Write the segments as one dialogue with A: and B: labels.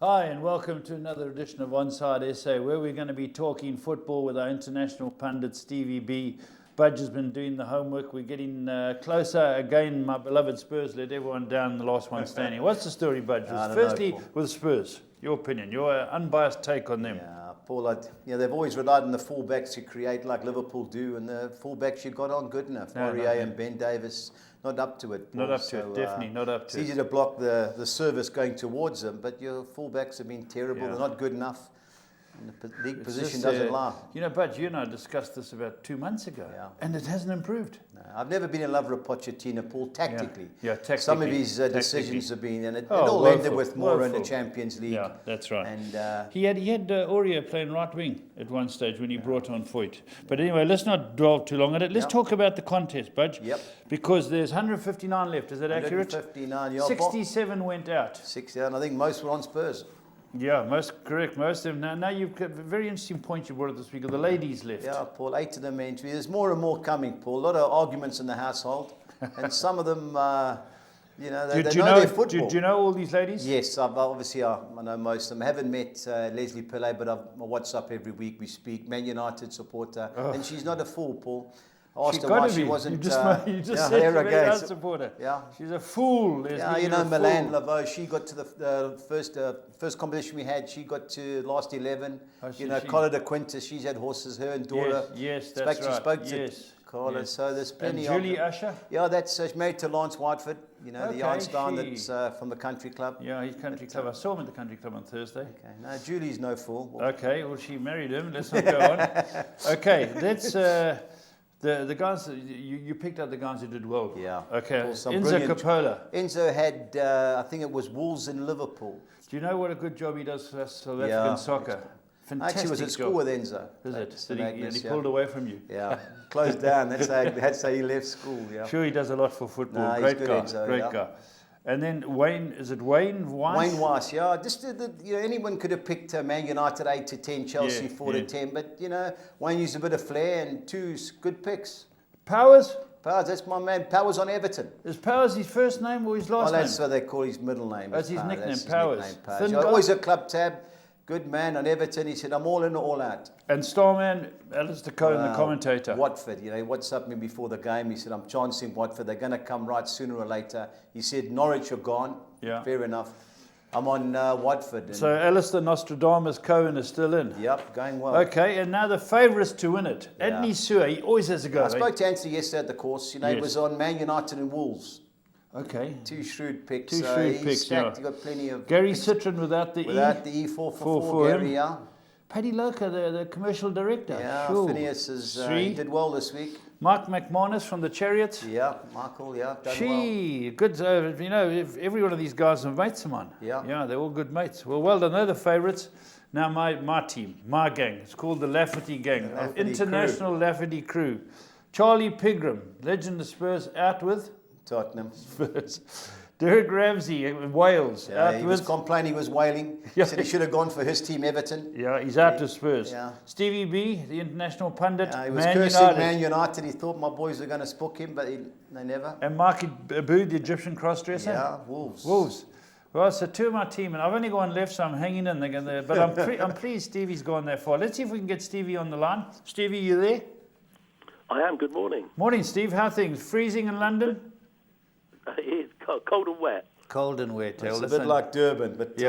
A: Hi, and welcome to another edition of Onside SA, where we're going to be talking football with our international pundit, Stevie B. Budge has been doing the homework. We're getting closer. Again, my beloved Spurs let everyone down, the last one standing. What's the story, Budge? Firstly, with Spurs, your opinion, your unbiased take on them.
B: Yeah, Paul, they've always relied on the fullbacks to create like Liverpool do, and the fullbacks you got on good enough. Aurier and Ben Davis, not up to it, Paul.
A: Not up to it, definitely not up to it.
B: It's easy to block the service going towards them, but your fullbacks have been terrible. They're not good enough. And the league position doesn't lie.
A: You know, Budge, you and I discussed this about 2 months ago, and it hasn't improved.
B: No, I've never been in love with Pochettino, Paul, tactically.
A: Yeah, tactically.
B: Some of his decisions have been, and it all ended with Moura in the Champions League.
A: Yeah, that's right.
B: And
A: he had Aurier playing right wing at one stage when he brought on Foyt. But anyway, let's not dwell too long on it. Let's talk about the contest, Budge.
B: Yep.
A: Because there's 159 left. Is that accurate?
B: 159, yeah.
A: 67 went out.
B: 67, I think most were on Spurs.
A: Yeah, most correct. Most of them. Now you've got a very interesting point you brought up this week of the ladies left.
B: Yeah, Paul, 8 of them entry. There's more and more coming, Paul. A lot of arguments in the household, and some of them, they know their football.
A: Do you know all these ladies?
B: Yes, I know most of them. I haven't met Leslie Pillay, but I WhatsApp every week. We speak. Man United supporter, and she's not a fool, Paul. I asked her why she wasn't.
A: You just said she's a Man United supporter.
B: Yeah,
A: she's a fool.
B: Yeah, you know, Milan Laveau. She got to the first competition we had. She got to last 11. Carla de Quintus. She's had horses. Her and Dora.
A: Yes, that's right.
B: She spoke to Carla.
A: Yes.
B: So there's plenty.
A: And Julie Usher.
B: Yeah, that's she's married to Lance Whiteford. You know, the Einstein that's from the country club.
A: Yeah, he's country club. I saw him at the country club on Thursday.
B: Okay, no, Julie's no fool.
A: Okay, well, she married him. Let's not go on. Okay, let's. The guys, you picked out the guys who did well.
B: Yeah.
A: Okay. Enzo Coppola.
B: Enzo had, I think it was Wolves in Liverpool.
A: Do you know what a good job he does for South African soccer? Fantastic
B: Actually, was at school with Enzo.
A: Is it? He pulled away from you.
B: Yeah. Closed down. That's how he left school. Yeah.
A: Sure, he does a lot for football.
B: No,
A: great
B: he's
A: guy.
B: good, Enzo,
A: great guy. And then Wayne, is it Wayne Weiss?
B: Wayne Weiss, yeah. Just anyone could have picked Man United 8 to 10, Chelsea 4 to 10, but Wayne used a bit of flair and 2 good picks.
A: Powers,
B: that's my man. Powers on Everton.
A: Is Powers his first name or his last name?
B: That's what they call his middle name.
A: That's his nickname, Powers.
B: Always a club tab. Good man on Everton. He said, I'm all in or all out.
A: And Starman, Alistair Cohen, the commentator.
B: Watford, he WhatsApped me before the game. He said, I'm chancing Watford. They're going to come right sooner or later. He said, Norwich are gone. Yeah. Fair enough. I'm on Watford.
A: So Alistair Nostradamus Cohen is still in.
B: Yep, going well.
A: Okay, and now the favourites to win it. Anthony Suer, he always has a go.
B: I spoke to Anthony yesterday at the course. He was on Man United and Wolves.
A: Okay.
B: 2 shrewd picks.
A: Two shrewd picks,
B: He got plenty of
A: Gary
B: picks.
A: Citron without the E.
B: Without the E, 4 for 4, Gary, yeah.
A: Paddy Loca, the commercial director.
B: Yeah,
A: sure.
B: Phineas he did well this week.
A: Mark McManus from the Chariots.
B: Yeah, Michael, done
A: good. If every one of these guys are mates of mine. Yeah, they're all good mates. Well done. They're the favourites. Now my team, my gang. It's called the Lafferty Gang, International Lafferty Crew. Charlie Pigram, legend of Spurs, out with
B: Tottenham.
A: Spurs. Derek Ramsey, Wales.
B: Yeah, he was complaining, he was wailing. He said he should have gone for his team, Everton.
A: Yeah, he's out to Spurs.
B: Yeah.
A: Stevie B, the international pundit,
B: he was cursing Man United. He thought my boys were going to spook him, but they never.
A: And Mark Abu, the Egyptian cross-dresser.
B: Yeah, Wolves.
A: Well, so 2 of my team, and I've only got one left, so I'm hanging in there. But I'm pleased Stevie's gone that far. Let's see if we can get Stevie on the line. Stevie, you there?
C: I am. Good morning.
A: Morning, Steve. How are things? Freezing in London?
C: It's cold and wet.
A: Cold and wet.
B: It's a bit like Durban, but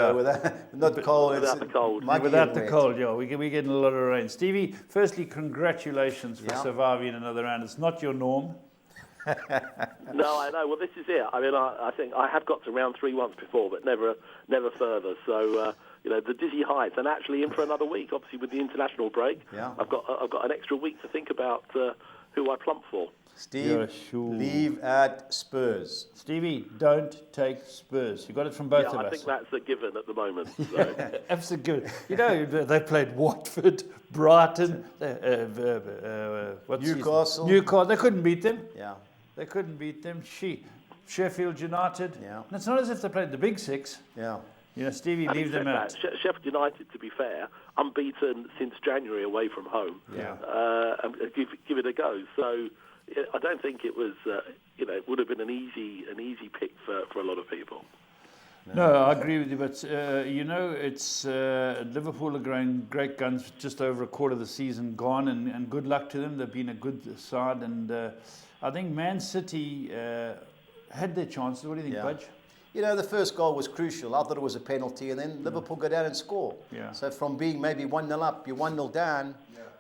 B: not cold.
C: Without the cold.
A: Without the cold, yeah. We're getting a lot of rain. Stevie, firstly, congratulations for surviving another round. It's not your norm.
C: No, I know. Well, this is it. I mean, I think I have got to round 3 once before, but never further. So, the dizzy heights, and actually in for another week. Obviously, with the international break, I've got an extra week to think about who I plump for.
B: Steve, leave at Spurs.
A: Stevie, don't take Spurs. You got it from both of us.
C: I think that's a given at the moment. So.
A: Absolutely. They played Watford, Brighton,
B: Newcastle.
A: They couldn't beat them.
B: Yeah.
A: They couldn't beat them. Sheffield United.
B: Yeah.
A: And it's not as if they played the big six.
B: Yeah.
A: Stevie, leave them out.
C: Sheffield United, to be fair, unbeaten since January away from home.
B: Yeah.
C: And give it a go. So I don't think it was, it would have been an easy pick for a lot of people.
A: No, I agree with you, but it's Liverpool are growing great guns, just over a quarter of the season gone, and good luck to them. They've been a good side, and I think Man City had their chances. What do you think, Budge?
B: The first goal was crucial. I thought it was a penalty, and then Liverpool go down and score.
A: Yeah.
B: So from being maybe 1-0 up, you're 1-0 down,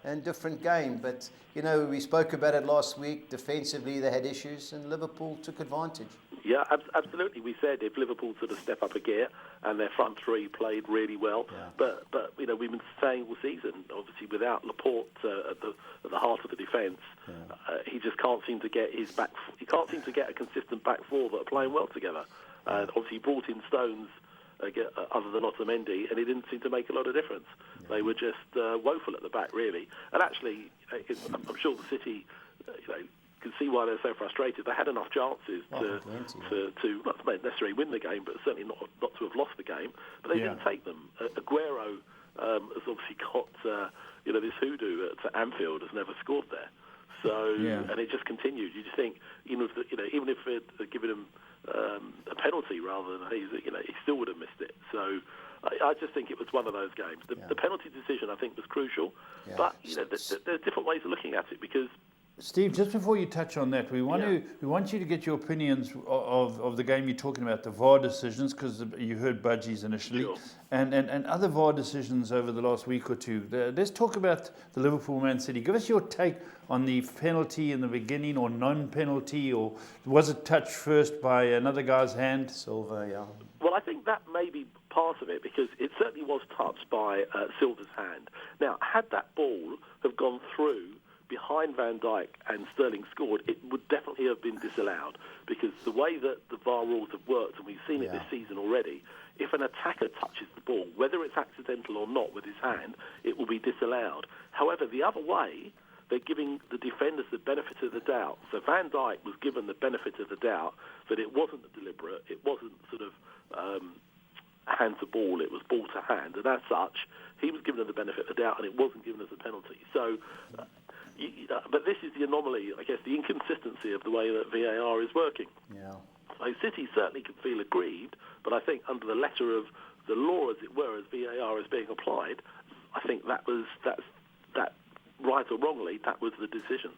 B: and different game. But, we spoke about it last week. Defensively, they had issues, and Liverpool took advantage.
C: Yeah, absolutely. We said if Liverpool sort of step up a gear and their front three played really well, but we've been saying all season, obviously without Laporte at the heart of the defence, he just can't seem to get his back. He can't seem to get a consistent back four that are playing well together. Obviously, he brought in Stones other than Otamendi, and it didn't seem to make a lot of difference. They were just woeful at the back, really. And actually, I'm sure the City, can see why they're so frustrated. They had enough chances to not necessarily win the game, but certainly not to have lost the game. But they didn't take them. Aguero has obviously got this hoodoo at Anfield, has never scored there. So and it just continued. You just think even if they'd given him a penalty rather than he still would have missed it. So I just think it was one of those games. The penalty decision I think was crucial, but there are different ways of looking at it because.
A: Steve, just before you touch on that, we want you to get your opinions of the game you're talking about, the VAR decisions, because you heard Budgies initially, and other VAR decisions over the last week or two. Let's talk about the Liverpool Man City. Give us your take on the penalty in the beginning, or non-penalty, or was it touched first by another guy's hand?
B: Silva,
C: Well, I think that may be part of it because it certainly was touched by Silva's hand. Now, had that ball have gone through behind Van Dijk and Sterling scored, it would definitely have been disallowed because the way that the VAR rules have worked, and we've seen it this season already, if an attacker touches the ball, whether it's accidental or not with his hand, it will be disallowed. However, the other way, they're giving the defenders the benefit of the doubt. So Van Dijk was given the benefit of the doubt that it wasn't deliberate, it wasn't sort of hand to ball, it was ball to hand, and as such, he was given the benefit of the doubt and it wasn't given as a penalty. So but this is the anomaly, I guess, the inconsistency of the way that VAR is working. So City certainly can feel aggrieved, but I think under the letter of the law, as it were, as VAR is being applied, I think that right or wrongly, that was the decision.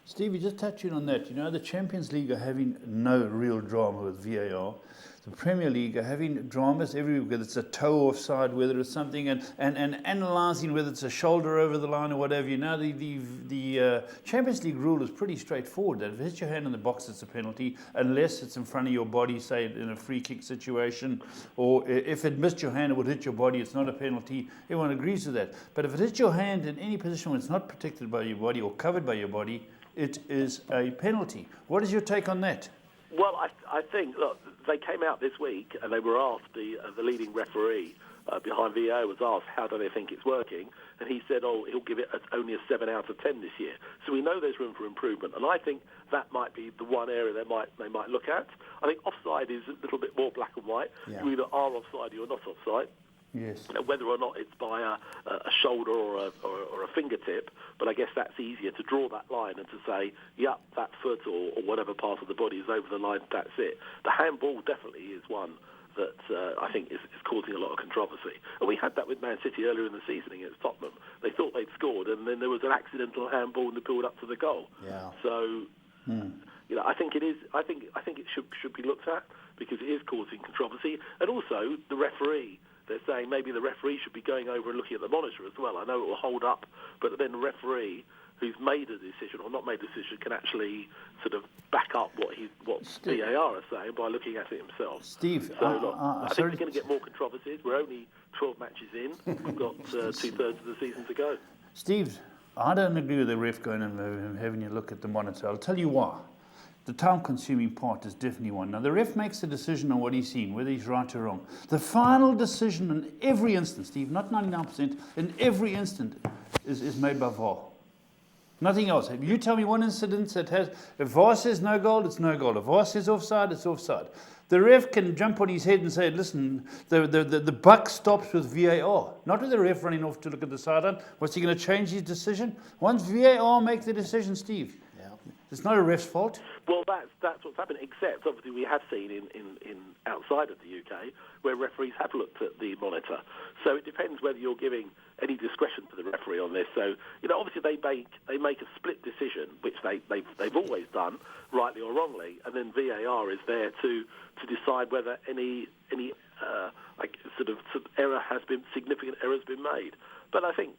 A: Stevie, just touching on that, the Champions League are having no real drama with VAR. The Premier League are having dramas every week, whether it's a toe offside, whether it's something, and analysing whether it's a shoulder over the line or whatever. The Champions League rule is pretty straightforward, that if it hits your hand in the box, it's a penalty, unless it's in front of your body, say in a free kick situation, or if it missed your hand, it would hit your body, it's not a penalty. Everyone agrees with that. But if it hits your hand in any position where it's not protected by your body or covered by your body, it is a penalty. What is your take on that?
C: Well, I think, look, they came out this week and they were asked, the leading referee behind VAR was asked, how do they think it's working? And he said, he'll give it only a 7 out of 10 this year. So we know there's room for improvement. And I think that might be the one area they might look at. I think offside is a little bit more black and white. You either are offside or you're not offside.
A: Yes.
C: Whether or not it's by a shoulder or a fingertip, but I guess that's easier to draw that line and to say, that foot or whatever part of the body is over the line, that's it. The handball definitely is one that I think is causing a lot of controversy. And we had that with Man City earlier in the season against Tottenham. They thought they'd scored, and then there was an accidental handball in the build-up to the goal. So, I think it is. I think it should be looked at because it is causing controversy, and also the referee. They're saying maybe the referee should be going over and looking at the monitor as well. I know it will hold up, but then the referee who's made a decision or not made a decision can actually sort of back up what VAR are saying by looking at it himself.
A: Steve,
C: so, I think we're going to get more controversies. We're only 12 matches in. We've got two-thirds of the season to go.
A: Steve, I don't agree with the ref going and having a look at the monitor. I'll tell you why. The time-consuming part is definitely one. Now, the ref makes a decision on what he's seen, whether he's right or wrong. The final decision in every instance, Steve, not 99%, in every instant is made by VAR. Nothing else. If you tell me one incident that has, if VAR says no goal, it's no goal. If VAR says offside, it's offside. The ref can jump on his head and say, listen, the buck stops with VAR. Not with the ref running off to look at the sideline. What's he going to change his decision? Once VAR make the decision, Steve, It's not a ref's fault.
C: Well, that's what's happened. Except obviously we have seen in outside of the UK where referees have looked at the monitor. So it depends whether you're giving any discretion to the referee on this. So obviously they make a split decision, which they've always done, rightly or wrongly, and then VAR is there to decide whether any significant error has been made. But I think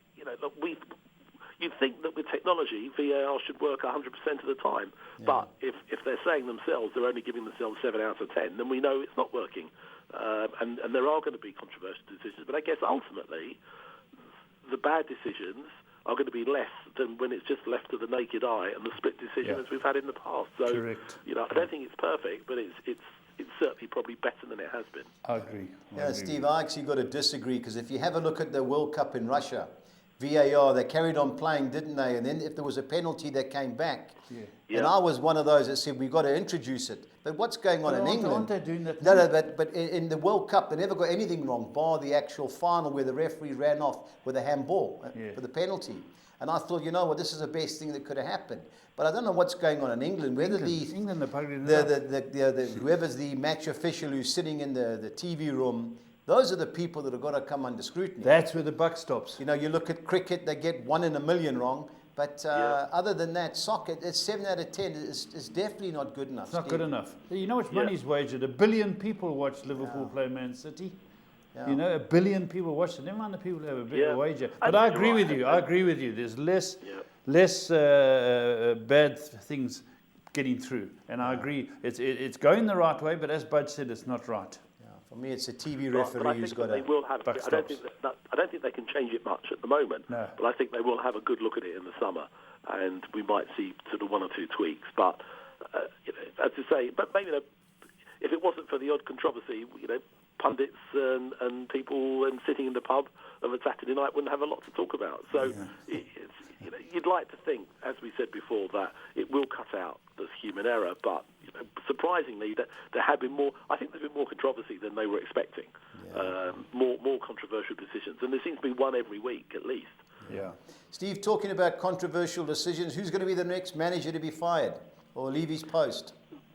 C: you'd think that with technology, VAR should work 100% of the time. Yeah. But if they're saying themselves they're only giving themselves 7 out of 10, then we know it's not working. And there are going to be controversial decisions. But I guess ultimately, the bad decisions are going to be less than when it's just left to the naked eye and the split decision as we've had in the past. So,
A: correct.
C: I don't think it's perfect, but it's certainly probably better than it has been.
A: I agree.
B: Steve, I actually got to disagree, because if you have a look at the World Cup in Russia, VAR, they carried on playing, didn't they? And then if there was a penalty, they came back. Yeah. And I was one of those that said, we've got to introduce it. But what's going on in England?
A: Aren't they doing that?
B: No, but in the World Cup, they never got anything wrong, bar the actual final where the referee ran off with a handball for the penalty. And I thought, this is the best thing that could have happened. But I don't know what's going on in England. Whether whoever's the match official who's sitting in the TV room, those are the people that have got to come under scrutiny.
A: That's where the buck stops.
B: You look at cricket, they get 1 in a million wrong. But other than that, soccer, it's 7 out of 10. It's definitely not good enough.
A: It's not good enough. You know what money's wagered? 1 billion people watch Liverpool play Man City. Yeah. 1 billion people watch it. Never mind the people who have a bigger wager. But I agree with you. I agree with you. There's less bad things getting through. And I agree. It's going the right way, but as Bud said, it's not right.
B: For me, it's a TV referee who's got
C: I don't think they can change it much at the moment.
A: No.
C: But I think they will have a good look at it in the summer, and we might see sort of 1 or 2 tweaks. But as I say, but maybe if it wasn't for the odd controversy, pundits and people and sitting in the pub of a Saturday night wouldn't have a lot to talk about. So you'd like to think, as we said before, that it will cut out this human error. But surprisingly, that there have been more. I think there's been more controversy than they were expecting. More controversial decisions, and there seems to be one every week at least.
B: Yeah. Steve, talking about controversial decisions, who's going to be the next manager to be fired or leave his post?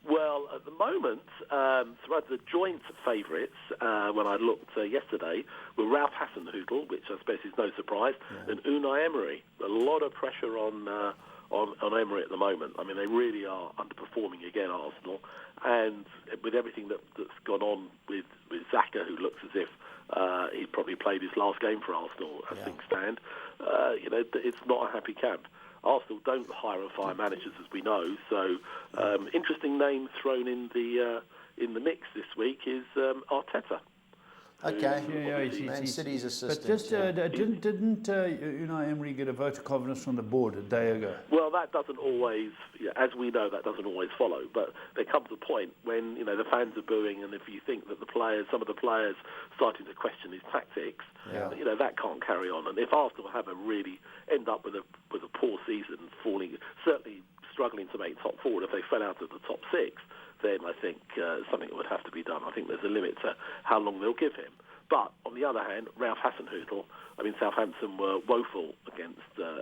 C: Well, at the moment, the joint favourites, when I looked yesterday, were Ralph Hasenhüttl, which I suppose is no surprise, and Unai Emery. A lot of pressure on Emery at the moment. I mean, they really are underperforming again, Arsenal. And with everything that's gone on with Xhaka, who looks as if he'd probably played his last game for Arsenal, as things stand, it's not a happy camp. Arsenal don't hire and fire managers, as we know. So, interesting name thrown in the mix this week is Arteta.
B: Okay, Man City's assistant.
A: But just didn't Unai Emery get a vote of confidence from the board a day ago?
C: Well, that doesn't always, as we know, that doesn't always follow. But there comes a point when the fans are booing, and if you think that some of the players starting to question his tactics, that can't carry on. And if Arsenal end up with a poor season, certainly struggling to make top 4, if they fell out of the top 6. Then I think something would have to be done. I think there's a limit to how long they'll give him. But on the other hand, Ralph Hasenhüttl, Southampton were woeful against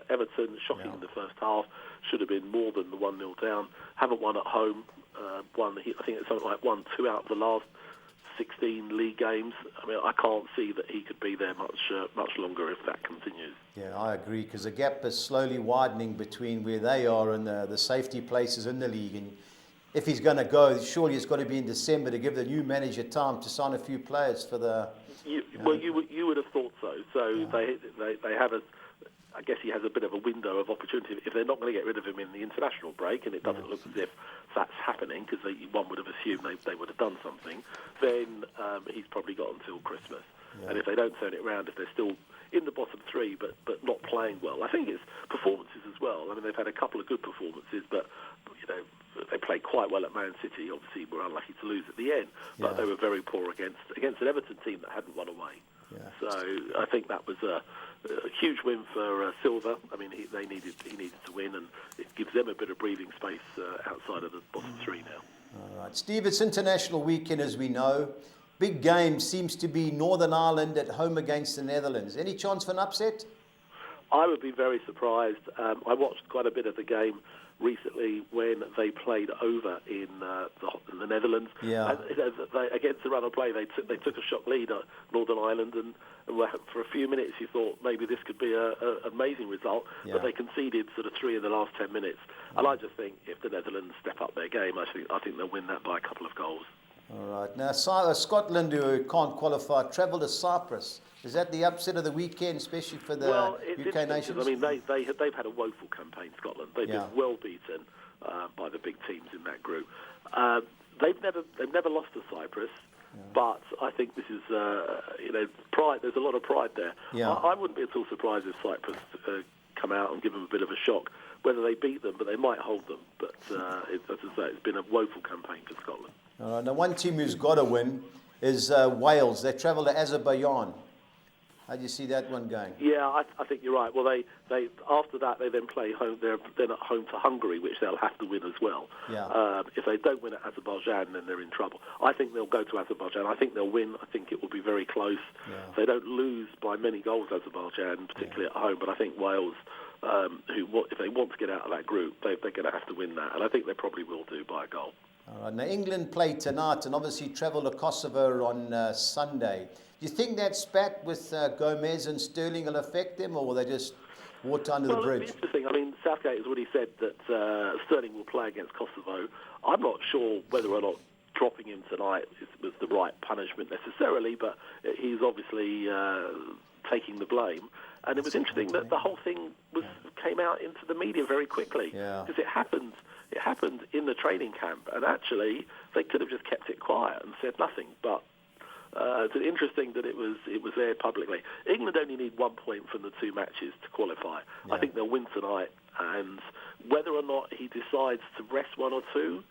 C: Everton, shocking in the first half. Should have been more than the 1-0 down. Haven't won at home. I think it's something like 1-2 out of the last 16 league games. I can't see that he could be there much longer if that continues.
B: Yeah, I agree, because the gap is slowly widening between where they are and the safety places in the league. And if he's going to go, surely it's got to be in December to give the new manager time to sign a few players for the...
C: You would have thought so. So they have I guess he has a bit of a window of opportunity. If they're not going to get rid of him in the international break, and it doesn't look as if that's happening, because one would have assumed they would have done something, then he's probably got until Christmas. Yeah. And if they don't turn it around, if they're still in the bottom 3 but not playing well, I think it's performances as well. They've had a couple of good performances, but they played quite well at Man City. Obviously, were unlucky to lose at the end, but they were very poor against an Everton team that hadn't won away. Yeah. So I think that was a huge win for Silva. He needed to win, and it gives them a bit of breathing space outside of the bottom 3 now.
B: All right, Steve, it's International Weekend, as we know. Big game seems to be Northern Ireland at home against the Netherlands. Any chance for an upset?
C: I would be very surprised. I watched quite a bit of the game recently when they played over in the Netherlands.
B: Yeah.
C: And, against the run of play, they took a shock lead at Northern Ireland, and for a few minutes you thought maybe this could be an amazing result, but they conceded sort of 3 in the last 10 minutes. And I just think if the Netherlands step up their game, I think they'll win that by a couple of goals.
B: All right. Now, Scotland, who can't qualify, travel to Cyprus. Is that the upset of the weekend, especially for the UK nations?
C: I mean, they've had a woeful campaign, Scotland. They've been well beaten by the big teams in that group. They've never lost to Cyprus, but I think this is pride. There's a lot of pride there.
B: Yeah.
C: I wouldn't be at all surprised if Cyprus come out and give them a bit of a shock. Whether they beat them, but they might hold them. But as I say, it's been a woeful campaign for Scotland.
B: All right. Now, one team who's got to win is Wales. They travel to Azerbaijan. How do you see that one going?
C: Yeah, I think you're right. Well, they after that they then play home. They're then at home to Hungary, which they'll have to win as well.
B: Yeah.
C: If they don't win at Azerbaijan, then they're in trouble. I think they'll go to Azerbaijan. I think they'll win. I think it will be very close.
B: Yeah.
C: They don't lose by many goals, Azerbaijan, particularly at home. But I think Wales, if they want to get out of that group, they're going to have to win that, and I think they probably will do by a goal.
B: All right. Now, England play tonight and obviously travel to Kosovo on Sunday. Do you think that spat with Gomez and Sterling will affect them, or will they just water under the bridge?
C: It's interesting. I mean, Southgate has already said that Sterling will play against Kosovo. I'm not sure whether or not dropping him tonight was the right punishment necessarily, but he's obviously taking the blame. And it was interesting that the whole thing came out into the media very quickly, because it happened in the training camp, and actually they could have just kept it quiet and said nothing. But it's interesting that it was there publicly. England only need 1 point from the 2 matches to qualify. I think they'll win tonight, and whether or not he decides to rest 1 or 2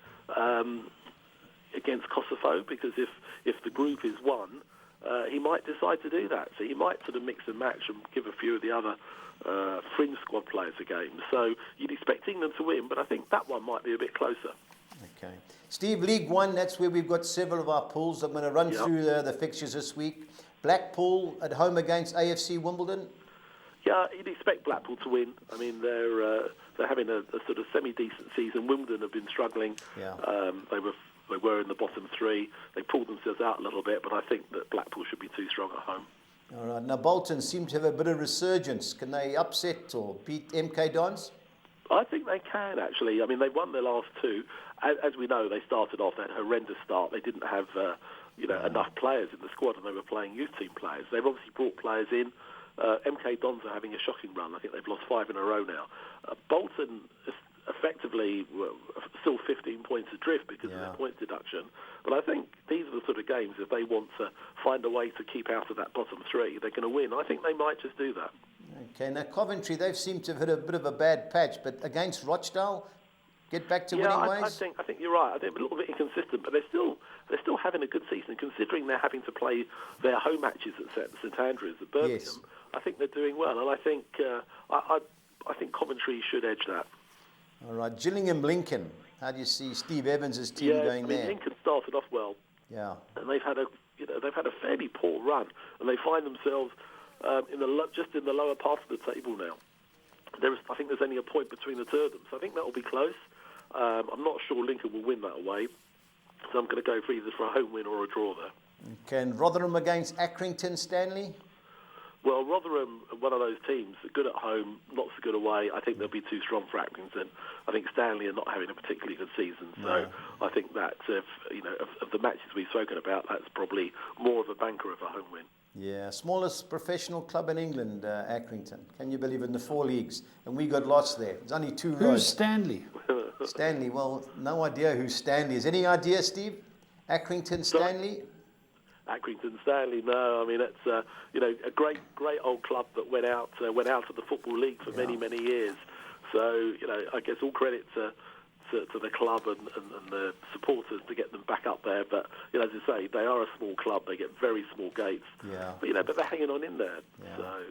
C: against Kosovo, because if the group is won, he might decide to do that. So he might sort of mix and match and give a few of the other fringe squad players a game. So you'd expect England to win, but I think that one might be a bit closer.
B: Okay. Steve, League One, that's where we've got several of our pools. I'm going to run through the fixtures this week. Blackpool at home against AFC Wimbledon.
C: Yeah, you'd expect Blackpool to win. I mean, they're having a sort of semi-decent season. Wimbledon have been struggling.
B: Yeah.
C: They were in the bottom 3. They pulled themselves out a little bit, but I think that Blackpool should be too strong at home.
B: All right. Now, Bolton seem to have a bit of resurgence. Can they upset or beat MK Dons?
C: I think they can, actually. I mean, they've won their last 2. As we know, they started off that horrendous start. They didn't have enough players in the squad, and they were playing youth team players. They've obviously brought players in. MK Dons are having a shocking run. I think they've lost 5 in a row now. Bolton effectively were still 15 points adrift because of their point deduction. But I think these are the sort of games, if they want to find a way to keep out of that bottom 3, they're going to win. I think they might just do that. Okay,
B: now Coventry, they've seemed to have hit a bit of a bad patch, but against Rochdale, get back to winning ways?
C: I think you're right. I think a little bit inconsistent, but they're still having a good season, considering they're having to play their home matches at St Andrews, at Birmingham. Yes. I think they're doing well, and I think I think Coventry should edge that.
B: All right, Gillingham Lincoln. How do you see Steve Evans' team going there?
C: Lincoln started off well.
B: Yeah.
C: And they've had a fairly poor run, and they find themselves just in the lower part of the table now. I think there's only a point between the 2 of them, so I think that will be close. I'm not sure Lincoln will win that away, so I'm going to go for either a home win or a draw there.
B: Okay, and Rotherham against Accrington, Stanley?
C: Well, Rotherham, one of those teams, good at home, not so good away. I think they'll be too strong for Accrington. I think Stanley are not having a particularly good season, so I think that of the matches we've spoken about, that's probably more of a banker of a home win.
B: Yeah, smallest professional club in England, Accrington. Can you believe it, in the 4 leagues? And we got lost there. There's only 2 rows.
A: Who's Stanley?
B: Stanley, well, no idea who Stanley is. Any idea, Steve? Accrington, Stanley?
C: Accrington Stanley, no. I mean, it's a great old club that went out of the Football League for many years. So I guess all credit to the club and the supporters to get them back up there. But as I say, they are a small club. They get very small gates.
B: Yeah.
C: But they're hanging on in there. Yeah. So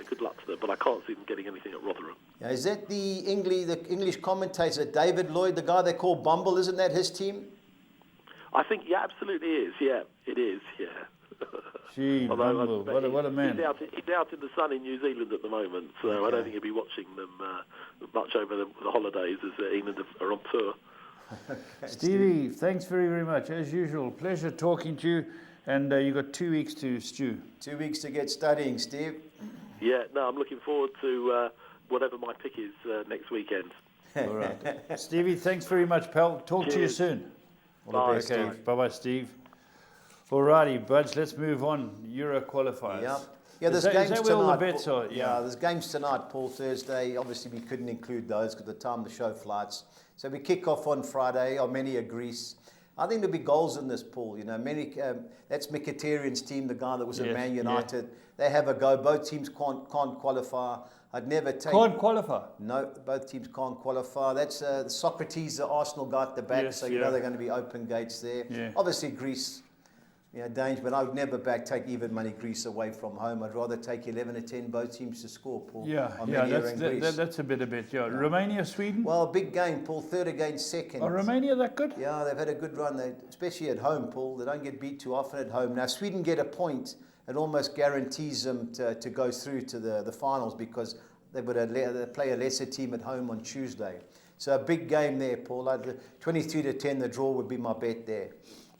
C: good luck to them. But I can't see them getting anything at Rotherham.
B: Yeah, is that the English commentator David Lloyd, the guy they call Bumble? Isn't that his team?
C: I think, absolutely is. Yeah, it is. Yeah.
A: Gee, Bumble, what a man.
C: He's out in the sun in New Zealand at the moment, so I don't think he'll be watching them much over the holidays as England are on tour.
A: Stevie, thanks very, very much. As usual, pleasure talking to you. And you've got 2 weeks to stew.
B: 2 weeks to get studying, Steve.
C: Yeah, no, I'm looking forward to whatever my pick is next weekend.
A: All right. Stevie, thanks very much, pal. Talk to you soon.
C: All the
B: best,
A: Okay,
B: Steve.
A: bye-bye, Steve. Alrighty, Buds, let's move on. Euro qualifiers.
B: Yeah. Yeah, there's
A: Is
B: games
A: that
B: tonight.
A: where all the bets are?
B: Yeah, there's games tonight, Paul, Thursday. Obviously, we couldn't include those because of the time the show flights. So we kick off on Friday, Armenia, Greece. I think there'll be goals in this, Paul. You know, that's Mkhitaryan's team, the guy that was at Man United. They have a go. Both teams can't qualify. I'd never take...
A: Can't qualify?
B: No, both teams can't qualify. That's Socrates, the Arsenal guy at the back,
A: Yes,
B: so you know they're going to be open gates there.
A: Yeah.
B: Obviously, Greece, danger, but I would never take even money Greece away from home. I'd rather take 11 or 10 both teams to score, Paul.
A: That's a bit. Yeah. Romania, Sweden?
B: Well, big game, Paul, third against second.
A: Are Romania that good?
B: Yeah, they've had a good run, especially at home, Paul. They don't get beat too often at home. Now, Sweden get a point. It almost guarantees them to go through to the finals because they play a lesser team at home on Tuesday. So a big game there, Paul. 23-10, the draw would be my bet there.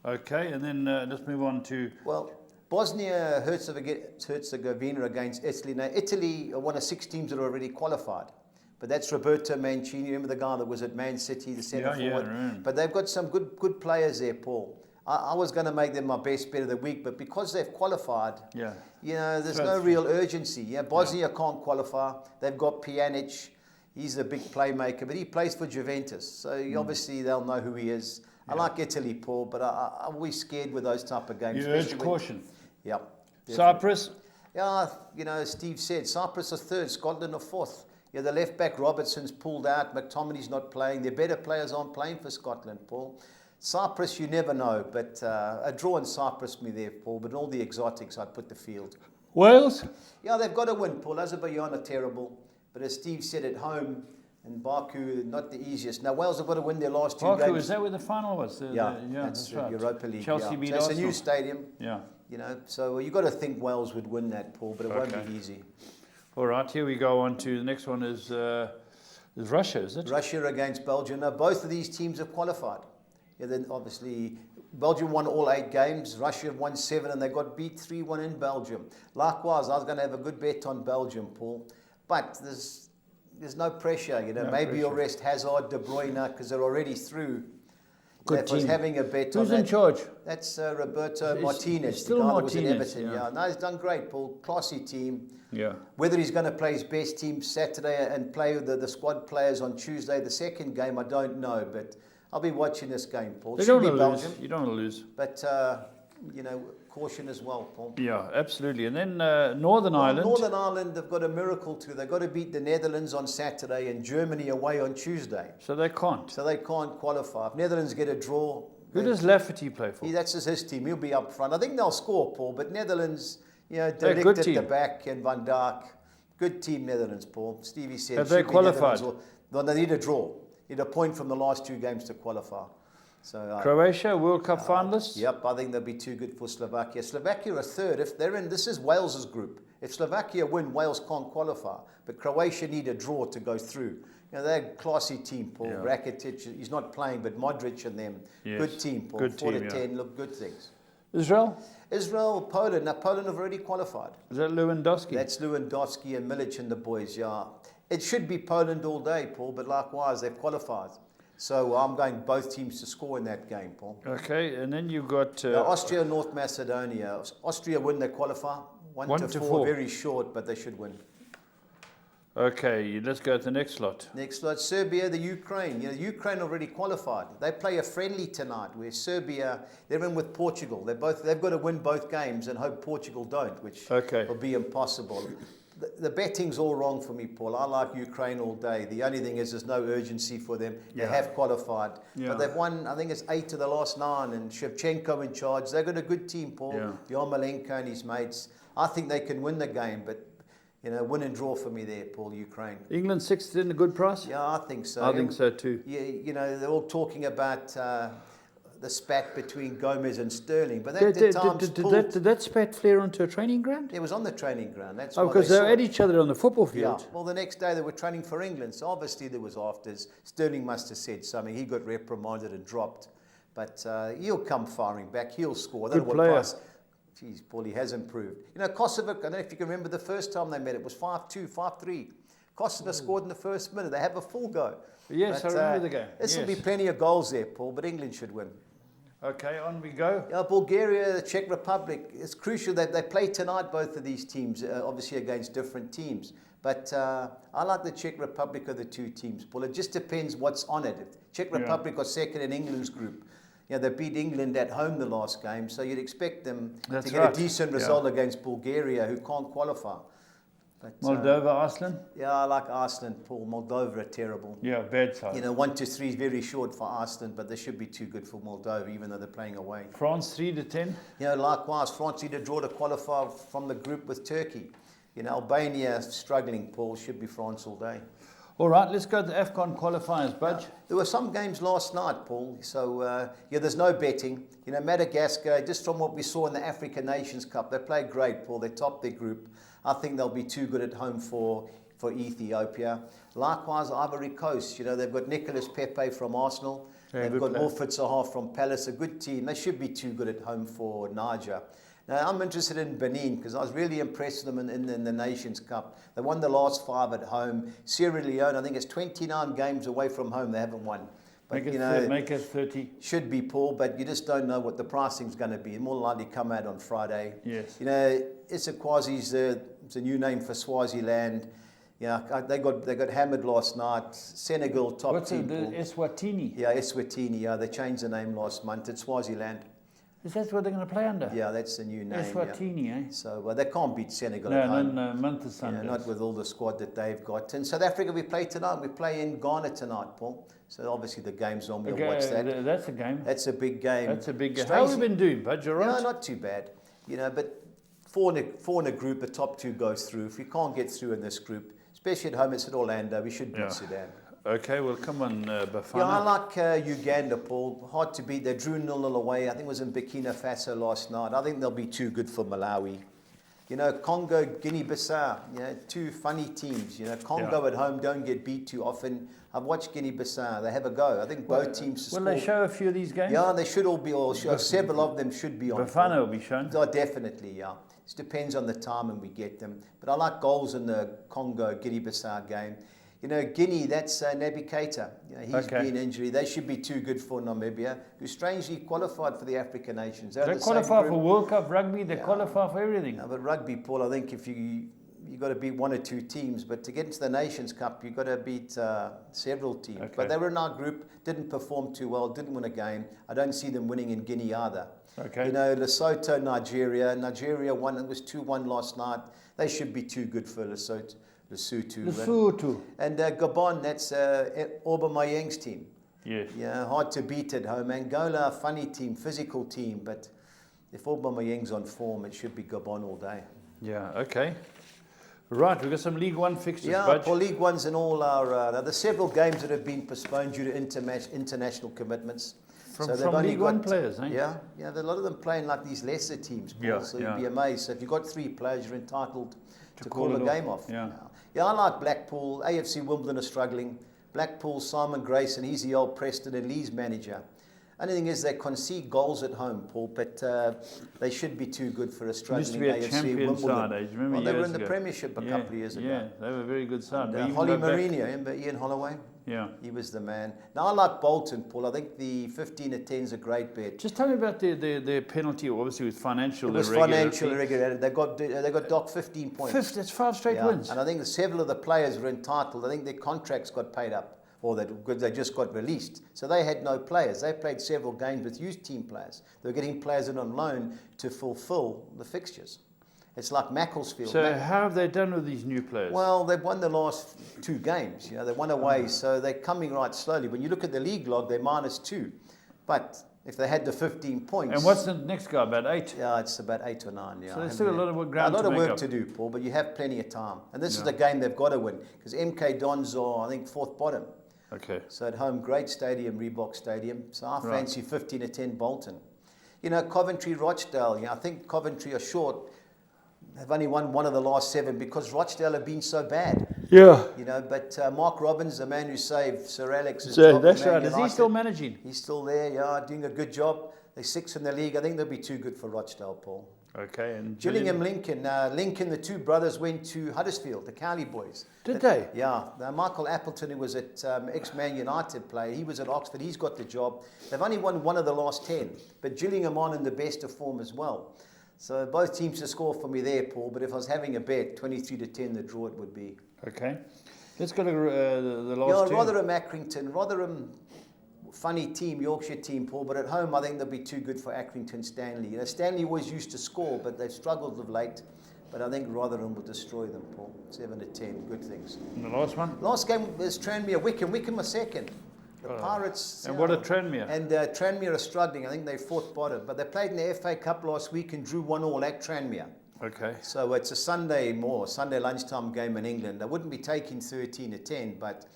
A: Okay, and then let's move on to...
B: Well, Bosnia Herzegovina against Italy. Now, Italy are one of 6 teams that are already qualified. But that's Roberto Mancini. Remember the guy that was at Man City, the centre forward?
A: Right.
B: But they've got some good players there, Paul. I was going to make them my best bet of the week, but because they've qualified, there's no real urgency. Yeah, Bosnia can't qualify. They've got Pjanic. He's a big playmaker, but he plays for Juventus. So obviously they'll know who he is. I like Italy, Paul, but I'm always scared with those type of games.
A: You urge caution.
B: Yeah.
A: Cyprus?
B: Yeah, Steve said, Cyprus are third, Scotland are fourth. Yeah, the left-back Robertson's pulled out. McTominay's not playing. Their better players aren't playing for Scotland, Paul. Cyprus, you never know, but a draw in Cyprus me there, Paul, but all the exotics, I'd put the field.
A: Wales?
B: Yeah, they've got to win, Paul. Azerbaijan are terrible, but as Steve said, at home, and Baku, not the easiest. Now, Wales have got to win their last 2 games.
A: Baku, is that where the final was?
B: That's
A: right.
B: Europa League.
A: Chelsea beat
B: so it's
A: Arsenal.
B: a new stadium.
A: Yeah.
B: So you've got to think Wales would win that, Paul, but it won't be easy.
A: All right, here we go on to the next one is Russia, is it?
B: Russia against Belgium. Now, both of these teams have qualified. Yeah, then obviously Belgium won all 8 games. Russia have won 7, and they got beat 3-1 in Belgium. Likewise, I was going to have a good bet on Belgium, Paul, but there's no pressure. Maybe you'll rest Hazard, De Bruyne, because they're already through.
A: Good team.
B: Was having a bet
A: Who's
B: on
A: in charge?
B: That's Roberto Martinez.
A: It's still
B: the guy
A: Martinez.
B: That was at Everton. No, he's done great, Paul. Classy team.
A: Yeah.
B: Whether he's going to play his best team Saturday and play with the squad players on Tuesday, the second game, I don't know, but I'll be watching this game, Paul.
A: You don't want to lose. You don't want to lose.
B: But, caution as well, Paul.
A: Yeah, absolutely. And then Northern Ireland.
B: Northern Ireland, they've got a miracle too. They've got to beat the Netherlands on Saturday and Germany away on Tuesday.
A: So they can't.
B: So they can't qualify. If Netherlands get a draw...
A: Who does Lafferty play for?
B: That's his team. He'll be up front. I think they'll score, Paul, but Netherlands, De
A: They're a
B: Ligt
A: good
B: at
A: team.
B: the back and Van Dijk. Good team, Netherlands, Paul. Stevie said...
A: Have they qualified?
B: They need a draw. Need a point from the last 2 games to qualify. So
A: Croatia, World Cup finalists?
B: Yep, I think they'll be too good for Slovakia. Slovakia are third. If they're in, this is Wales's group. If Slovakia win, Wales can't qualify. But Croatia need a draw to go through. They're a classy team, Paul.
A: Yeah.
B: Rakitic, he's not playing, but Modric and them.
A: Yes.
B: Good team, Paul.
A: Good
B: 4
A: team,
B: to 10, look, good things.
A: Israel?
B: Israel, Poland. Now, Poland have already qualified.
A: Is that Lewandowski?
B: That's Lewandowski and Milic and the boys, yeah. It should be Poland all day, Paul, but likewise, they've qualified. So I'm going both teams to score in that game, Paul.
A: Okay, and then you've got...
B: Austria, North Macedonia. Austria win, they qualify. 1 to 4, very short, but they should win.
A: Okay, let's go to the next slot.
B: Next slot, Serbia, the Ukraine. Ukraine already qualified. They play a friendly tonight where Serbia, they're in with Portugal. They've got to win both games and hope Portugal don't, which will be impossible. The betting's all wrong for me, Paul. I like Ukraine all day. The only thing is there's no urgency for them. They have qualified. But they've won, I think it's 8 of the last 9, and Shevchenko in charge. They've got a good team, Paul. Yarmolenko and his mates. I think they can win the game, but, win and draw for me there, Paul, Ukraine.
A: England 6th in a good price?
B: Yeah, I think so.
A: I think so too.
B: Yeah, they're all talking about the spat between Gomez and Sterling. But that
A: did that spat flare onto a training ground?
B: It was on the training ground. That's
A: because they were at each other on the football field.
B: Yeah. Well, the next day they were training for England, so obviously there was afters. Sterling must have said something. He got reprimanded and dropped. But he'll come firing back. He'll score.
A: Good player.
B: Geez, Paul, he has improved. You know, Kosovo, I don't know if you can remember the first time they met, it was 5-2, 5-3. Kosovo scored in the first minute. They have a full go.
A: Yes,
B: but,
A: I remember the game.
B: This will be plenty of goals there, Paul, but England should win.
A: Okay, on we go.
B: Yeah, Bulgaria, the Czech Republic, it's crucial that they play tonight, both of these teams, obviously against different teams. But I like the Czech Republic of the two teams, Paul. It just depends what's on it. Czech Republic are second in England's group. You know, they beat England at home the last game, so you'd expect them to get a decent result against Bulgaria, who can't qualify. But,
A: Moldova, Iceland?
B: Yeah, I like Iceland, Paul. Moldova are terrible.
A: Yeah, bad side.
B: You know, 1-3 is very short for Iceland, but they should be too good for Moldova, even though they're playing away.
A: France 3-10?
B: You know, likewise, France need to draw to qualify from the group with Turkey. You know, Albania struggling, Paul. Should be France all day.
A: All right, let's go to the AFCON qualifiers, Budge.
B: There were some games last night, Paul. So, yeah, there's no betting. You know, Madagascar, just from what we saw in the African Nations Cup, they played great, Paul. They topped their group. I think they'll be too good at home for Ethiopia. Likewise, Ivory Coast. You know, they've got Nicolas Pepe from Arsenal. They've got Wilfried Zaha from Palace, a good team. They should be too good at home for Niger. Now, I'm interested in Benin because I was really impressed with them in the Nations Cup. They won the last 5 at home. Sierra Leone, I think it's 29 games away from home they haven't won. But,
A: make it 30.
B: Should be, Paul, but you just don't know what the pricing's going to be. More likely come out on Friday.
A: Yes.
B: You know, Issaquazi's it's a new name for Swaziland. Yeah, they got hammered last night. Senegal top
A: What's
B: team.
A: What's Eswatini?
B: Yeah, Eswatini. Yeah, they changed the name last month. It's Swaziland.
A: Is that what they're going to play under?
B: Yeah, that's the new name.
A: Eswatini, eh?
B: So they can't beat Senegal at home.
A: No, month of Sundays.
B: Not with all the squad that they've got. In South Africa, we play tonight. We play in Ghana tonight, Paul. So obviously the game's on. We'll watch that.
A: That's a game.
B: That's a big game.
A: That's a big game. How have you been doing, Bud? You all right?
B: No, not too bad. You know, but four in a group, the top 2 goes through. If we can't get through in this group, especially at home, it's at Orlando, we should beat Sudan.
A: Okay, well, come on, Bafana.
B: Yeah, I like Uganda, Paul. Hard to beat. They drew 0-0 away. I think it was in Burkina Faso last night. I think they'll be too good for Malawi. You know, Congo, Guinea-Bissau, you know, 2 funny teams. You know, Congo at home don't get beat too often. I've watched Guinea-Bissau. They have a go. I think both teams...
A: Will they show a few of these games?
B: Yeah, they should all be, or several of them should be on.
A: Bafana will be shown?
B: Oh, definitely, yeah. It depends on the time when we get them. But I like goals in the Congo, Guinea-Bissau game. You know, Guinea, that's Naby Keita. You know, he's been injured. They should be too good for Namibia, who strangely qualified for the African nations.
A: They qualify for World Cup rugby. They qualify for everything.
B: No, but rugby, Paul, I think if you got to beat 1 or 2 teams, but to get into the Nations Cup, you've got to beat several teams. Okay. But they were in our group, didn't perform too well, didn't win a game. I don't see them winning in Guinea either.
A: Okay.
B: You know, Lesotho, Nigeria. Nigeria won. It was 2-1 last night. They should be too good for Lesotho. And Gabon, that's Aubameyang's team.
A: Yes.
B: Yeah, hard to beat at home. Angola, a funny team, physical team, but if Aubameyang's on form, it should be Gabon all day.
A: Yeah, okay. Right, we've got some League One fixtures,
B: Yeah, for League One's and all our... there's several games that have been postponed due to international commitments.
A: From League One players, eh?
B: Yeah, a lot of them playing like these lesser teams, Paul, so you'd be amazed. So if you've got 3 players, you're entitled to call a game off. Yeah, I like Blackpool. AFC Wimbledon are struggling. Blackpool, Simon Grayson, he's the old Preston and Leeds manager. Only thing is they concede goals at home, Paul, but they should be too good for a struggling AFC Wimbledon. Well, they were in the Premiership a couple of years ago.
A: Yeah, they were a very good side.
B: Holly Mourinho, remember Ian Holloway?
A: Yeah.
B: He was the man. Now, I like Bolton, Paul. I think the 15-10 is a great bet.
A: Just tell me about the penalty, obviously, with financial irregularity.
B: It was financial irregularity. They got docked 15 points.
A: That's 5 straight wins.
B: And I think several of the players were entitled. I think their contracts got paid up, or they just got released. So they had no players. They played several games with used team players. They were getting players in on loan to fulfill the fixtures. It's like Macclesfield.
A: So how have they done with these new players?
B: Well, they've won the last 2 games. You know, they won away, so they're coming right slowly. When you look at the league log, they're -2. But if they had the 15 points...
A: And what's the next guy, about 8?
B: Yeah, it's about 8 or 9. Yeah,
A: so there's still a lot of ground
B: to make up. A lot of work to do, Paul, but you have plenty of time. And this is the game they've got to win, because MK Dons are, I think, 4th bottom.
A: Okay.
B: So at home, great stadium, Reebok Stadium. So I fancy 15-10 Bolton. You know, Coventry, Rochdale. I think Coventry are short. They've only won one of the last 7 because Rochdale have been so bad.
A: Yeah.
B: You know, but Mark Robbins, the man who saved Sir Alex's
A: So
B: job.
A: that's
B: at Man
A: right. Is he
B: United,
A: still managing?
B: He's still there, yeah, doing a good job. They're 6th in the league. I think they'll be too good for Rochdale, Paul.
A: Okay. And
B: Gillingham, Lincoln. Lincoln, the 2 brothers went to Huddersfield, the Cowley boys.
A: Did they?
B: Yeah. Michael Appleton, who was at ex-Man United player, he was at Oxford. He's got the job. They've only won one of the last 10, but Gillingham on in the best of form as well. So both teams to score for me there, Paul. But if I was having a bet, 23-10, the draw it would be.
A: Okay. Let's go to the last two.
B: Rotherham, Accrington. Rotherham, funny team, Yorkshire team, Paul. But at home, I think they'll be too good for Accrington Stanley. You know, Stanley always used to score, but they've struggled of late. But I think Rotherham will destroy them, Paul. 7-10, good things.
A: And the last one?
B: Last game is Tranmere, Wickham. Wickham are second. The Pirates.
A: And what a Tranmere.
B: And Tranmere are struggling. I think they 4th bottom. But they played in the FA Cup last week and drew 1-1 at Tranmere.
A: Okay.
B: So it's a Sunday lunchtime game in England. I wouldn't be taking 13-10, but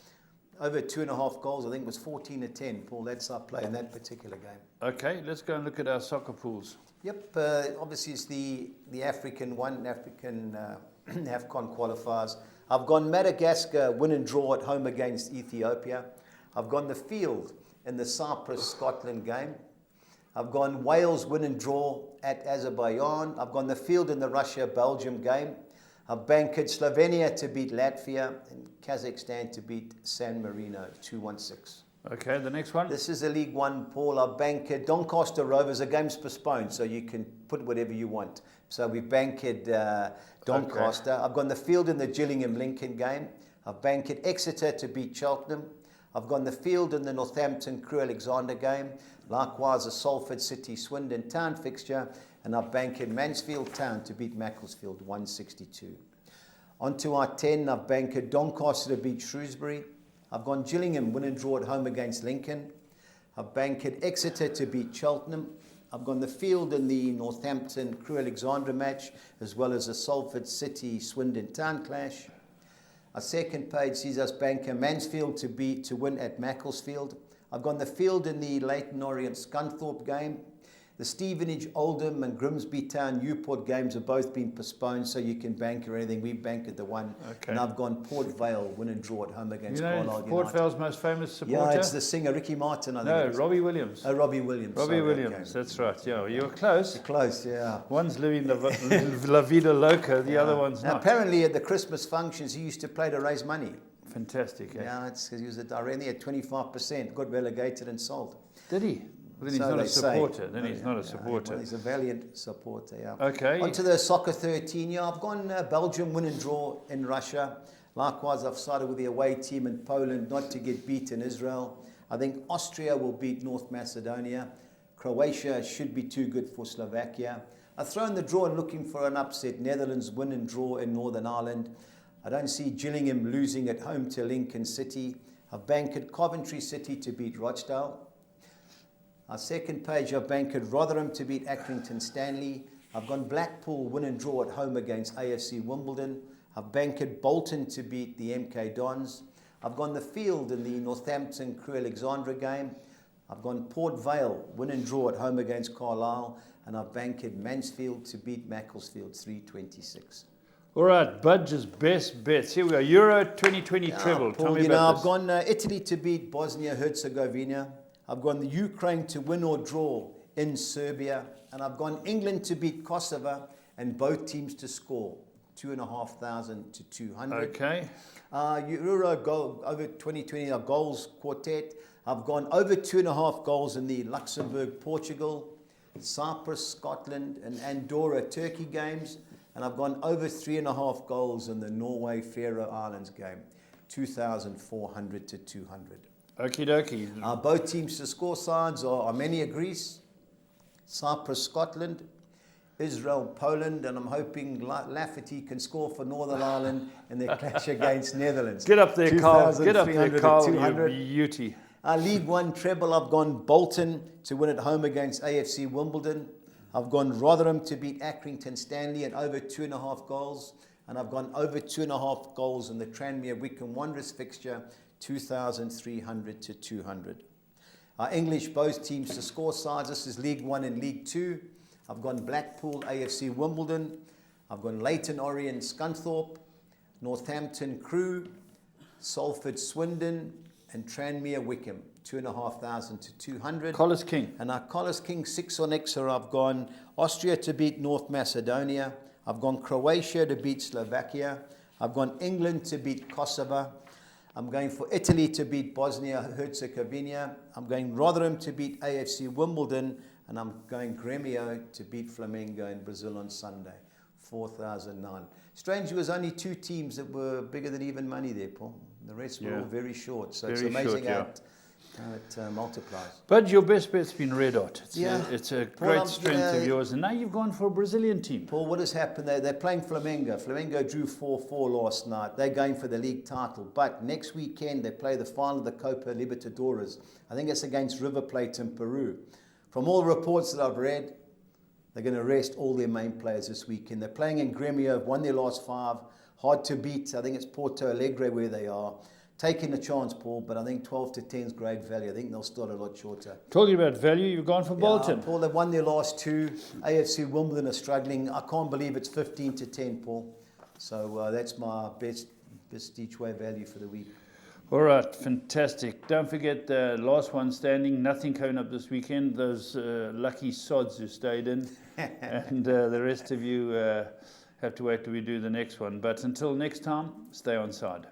B: over 2.5 goals, I think it was 14-10. Paul, that's our play in that particular game.
A: Okay, let's go and look at our soccer pools.
B: Yep, obviously it's the African AFCON qualifiers. I've gone Madagascar win and draw at home against Ethiopia. I've gone the field in the Cyprus-Scotland game. I've gone Wales win and draw at Azerbaijan. I've gone the field in the Russia-Belgium game. I've bankered Slovenia to beat Latvia and Kazakhstan to beat San Marino 2-1-6.
A: Okay, the next one.
B: This is a League One, Paul. I've bankered Doncaster Rovers. The game's postponed, so you can put whatever you want. So we've bankered Doncaster. Okay. I've gone the field in the Gillingham-Lincoln game. I've bankered Exeter to beat Cheltenham. I've gone the field in the Northampton-Crewe Alexander game. Likewise, the Salford City-Swindon Town fixture. And I've bankered Mansfield Town to beat Macclesfield 162. On to our 10, I've bankered Doncaster to beat Shrewsbury. I've gone Gillingham win and draw at home against Lincoln. I've bankered Exeter to beat Cheltenham. I've gone the field in the Northampton-Crewe Alexandra match, as well as the Salford City-Swindon Town clash. Our second page sees us banker Mansfield to win at Macclesfield. I've gone the field in the Leyton Orient Scunthorpe game. The Stevenage, Oldham and Grimsby Town Newport games have both been postponed, so you can bank or anything. We've banked the one. Okay. And I've gone Port Vale win and draw at home against Carlisle United.
A: Port Vale's most famous supporter?
B: Yeah, it's the singer Ricky Martin, I think.
A: No, Robbie Williams.
B: Oh, Robbie Williams.
A: Robbie Williams, that's right. Yeah, you were close.
B: You're close, yeah.
A: One's living La Vida Loca, the other one's not.
B: Apparently at the Christmas functions, he used to play to raise money.
A: Fantastic, eh?
B: Yeah, it's because he was a director. He had 25%, got relegated and sold.
A: Did he? Well, then he's not a supporter. Then he's not a supporter.
B: Well, he's a valiant supporter, yeah.
A: Okay.
B: On to the soccer 13. Yeah, I've gone Belgium win and draw in Russia. Likewise, I've sided with the away team in Poland not to get beat in Israel. I think Austria will beat North Macedonia. Croatia should be too good for Slovakia. I've thrown the draw and looking for an upset. Netherlands win and draw in Northern Ireland. I don't see Gillingham losing at home to Lincoln City. I've bankered Coventry City to beat Rochdale. Our second page, I've bankered Rotherham to beat Accrington Stanley. I've gone Blackpool win and draw at home against AFC Wimbledon. I've bankered Bolton to beat the MK Dons. I've gone the field in the Northampton-Crewe Alexandra game. I've gone Port Vale win and draw at home against Carlisle. And I've bankered Mansfield to beat Macclesfield 3-26.
A: All right, Budge's best bets. Here we go. Euro 2020 treble.
B: Paul,
A: Tell me about this.
B: I've gone Italy to beat Bosnia-Herzegovina. I've gone the Ukraine to win or draw in Serbia. And I've gone England to beat Kosovo and both teams to score 2,500 to 200.
A: Okay.
B: Euro goal over 2020 goals quartet. I've gone over 2.5 goals in the Luxembourg-Portugal, Cyprus, Scotland and Andorra, Turkey games. And I've gone over 3.5 goals in the Norway-Faroe Islands game, 2,400 to 200.
A: Okie dokie.
B: Both teams to score sides are Armenia, Greece, Cyprus, Scotland, Israel, Poland, and I'm hoping Lafferty can score for Northern Ireland in their clash against Netherlands.
A: Get up there, Carl. Get up there, Carl, you
B: 200.
A: beauty.
B: League One treble, I've gone Bolton to win at home against AFC Wimbledon. I've gone Rotherham to beat Accrington Stanley and over 2.5 goals. And I've gone over 2.5 goals in the Tranmere Wycombe Wanderers fixture 2,300 to 200. Our English both teams to score sides. This is League 1 and League 2. I've gone Blackpool, AFC Wimbledon. I've gone Leyton Orient, Scunthorpe, Northampton Crewe, Salford Swindon, and Tranmere Wickham. 2,500 to 200.
A: Collis King.
B: And our Collis King 6 on Exeter, I've gone Austria to beat North Macedonia. I've gone Croatia to beat Slovakia. I've gone England to beat Kosovo. I'm going for Italy to beat Bosnia-Herzegovina. I'm going Rotherham to beat AFC Wimbledon. And I'm going Grêmio to beat Flamengo in Brazil on Sunday. 4,009. Strange, there was only 2 teams that were bigger than even money there, Paul. The rest were all very short. So
A: very
B: it's amazing
A: short,
B: how it multiplies.
A: But your best bet's been red hot. It's a
B: Paul,
A: great strength of yours. And now you've gone for a Brazilian team.
B: Paul, what has happened? They're playing Flamengo. Flamengo drew 4-4 last night. They're going for the league title. But next weekend, they play the final of the Copa Libertadores. I think it's against River Plate in Peru. From all the reports that I've read, they're going to rest all their main players this weekend. They're playing in Grêmio, won their last 5. Hard to beat. I think it's Porto Alegre where they are. Taking a chance, Paul, but I think 12 to 10 is great value. I think they'll start a lot shorter.
A: Talking about value, you've gone for Bolton.
B: Paul, they've won their last 2. AFC Wimbledon are struggling. I can't believe it's 15 to 10, Paul. So that's my best each way value for the week.
A: All right, fantastic. Don't forget the last one standing. Nothing coming up this weekend. Those lucky sods who stayed in. And the rest of you have to wait till we do the next one. But until next time, stay on side.